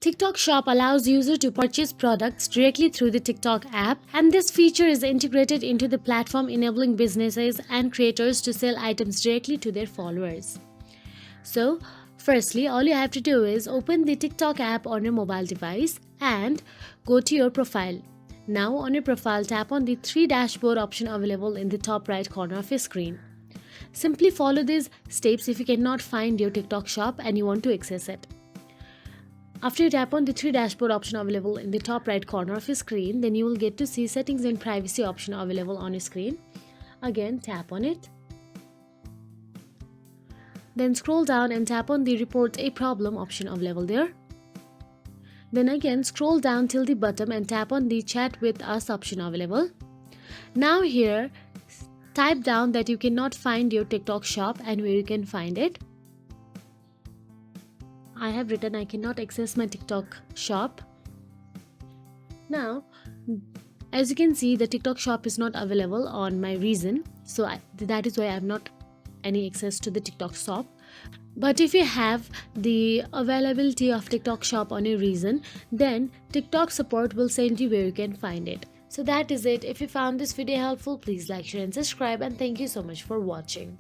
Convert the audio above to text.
TikTok Shop allows users to purchase products directly through the TikTok app, and this feature is integrated into the platform, enabling businesses and creators to sell items directly to their followers. So, firstly, all you have to do is open the TikTok app on your mobile device and go to your profile. Now, on your profile, tap on the three dashboard option available in the top right corner of your screen. Simply follow these steps if you cannot find your TikTok shop and you want to access it. After you tap on the three dashboard option available in the top right corner of your screen, then you will get to see settings and privacy option available on your screen. Again, tap on it. Then scroll down and tap on the report a problem option available there. Then again scroll down till the bottom and tap on the chat with us option available. Now here, type down that you cannot find your TikTok shop and where you can find it. I have written I cannot access my TikTok shop. Now, as you can see, the TikTok shop is not available on my region, so that is why I have not any access to the TikTok shop. But if you have the availability of TikTok shop on your region, then TikTok support will send you where you can find it. So that is it. If you found this video helpful, please like, share and subscribe, and thank you so much for watching.